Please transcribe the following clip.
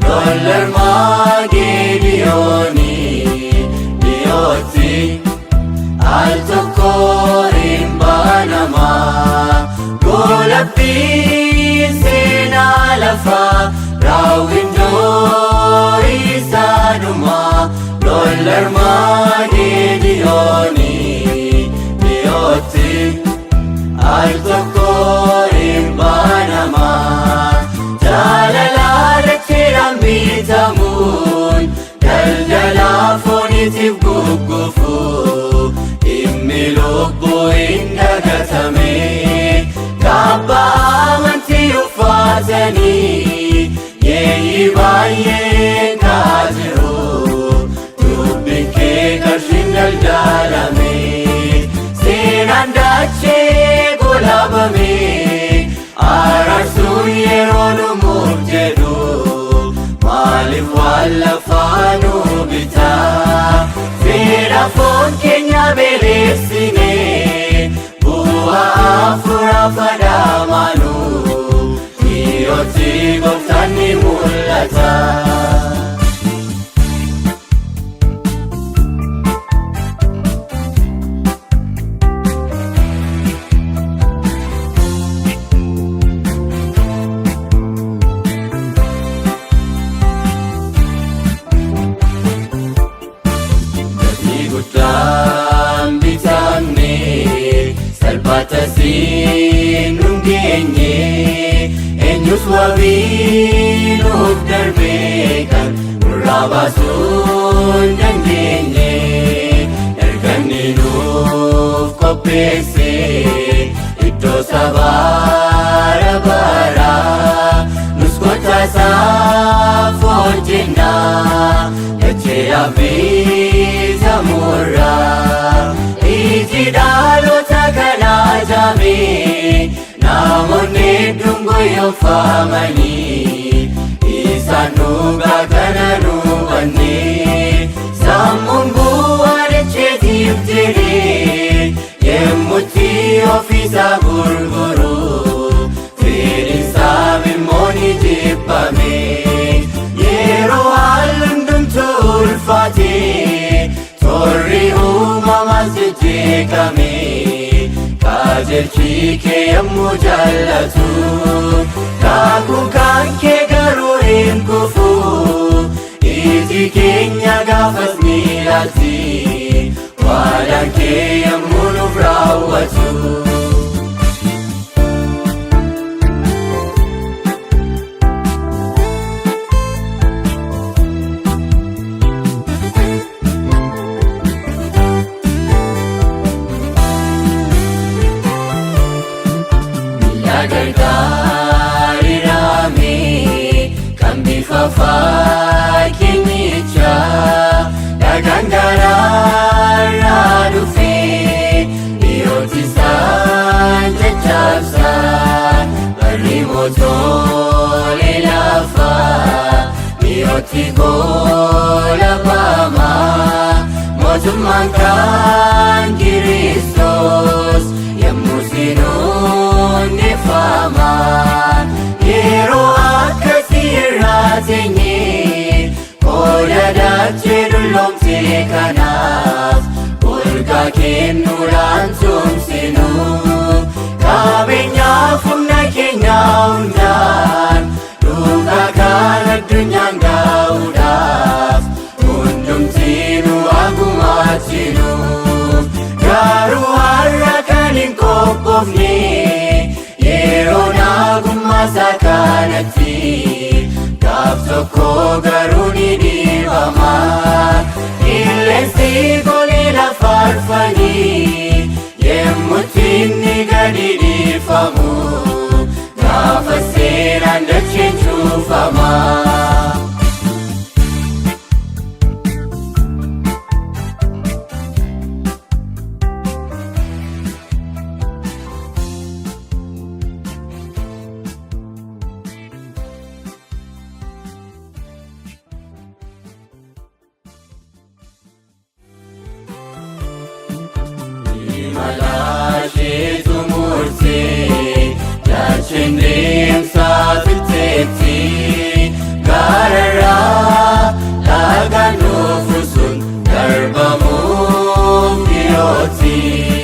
loller Magedioni dhiyootti al tokko hin banama golabbiin seenaa lafaa raawwindoo isaanuma loller Magedioni dhiyootti al tokko hin banama jaalalaadhacheedhaan bitamuun daldala fooniitiif guggufu dhimmi lubbuu hin dagatame kaabbaa amantii uffatanii yeeyyii baay'een ka'aa jiru dubbiin kee qarshiin daldalame seenaan dachee golabame araarsuun yeroo dhumuuf jedhu maaliif waan lafaa nu bitaa fedha foon keenya beeleessine bu'aa hafuuraaf adamaanu dhiyootti gooftaan ni mul'ata. Salphatasiin nun geenye eenyus wabii nuuf darbee kan nurraa baasuun dandeenye erganni nuuf qopheesse iddoo sabaa baraa nus kottaasaaf hojjennaa dachee abbiisamurraa iji dhaalota kanaa jaame namoonni hedduun guyyoomfamanii isaan dhugaa kana nu hubanne sammuun bu'aa dacheetiif jedhee yemmutti ofiisaa gurguru fedhiinsaa immoo ni jibbame yeroo haalli hundumtuu ulfaate torri uumamas jijjiirame qajeelchi kee yommuu jaallatu kakuun kan kee garuu hin kufu iji keenya gaafas ni ilaalti waadaan kee yommuu nuuf raawwatu. Gargaarirame kan bifa fakkeenyicha dhagaan garaarraa dhufee dhiyootti isaan caccabsa barri mootoolee lafaa dhiyootti golabama mootummaan kan Kiristoos yemmuu sinuun nefama yeroo akkasii irraa teenye qooda dachee dulloomte kanaaf olgaa kennuudhaan tumsinu qabeenyaaf humna keenya hundaan dhugaa kan addunyaan gahuudhaaf hundumtiinu agumaachinu garuu har'a kan hin qophoofne yeroo nagummaa kanatti gaaf tokko garuu ni dhibama qilleensi golee lafaarfanii yemmutti inni gadi dhiifamu gaafa seenaan dacheen cuufama. mootii.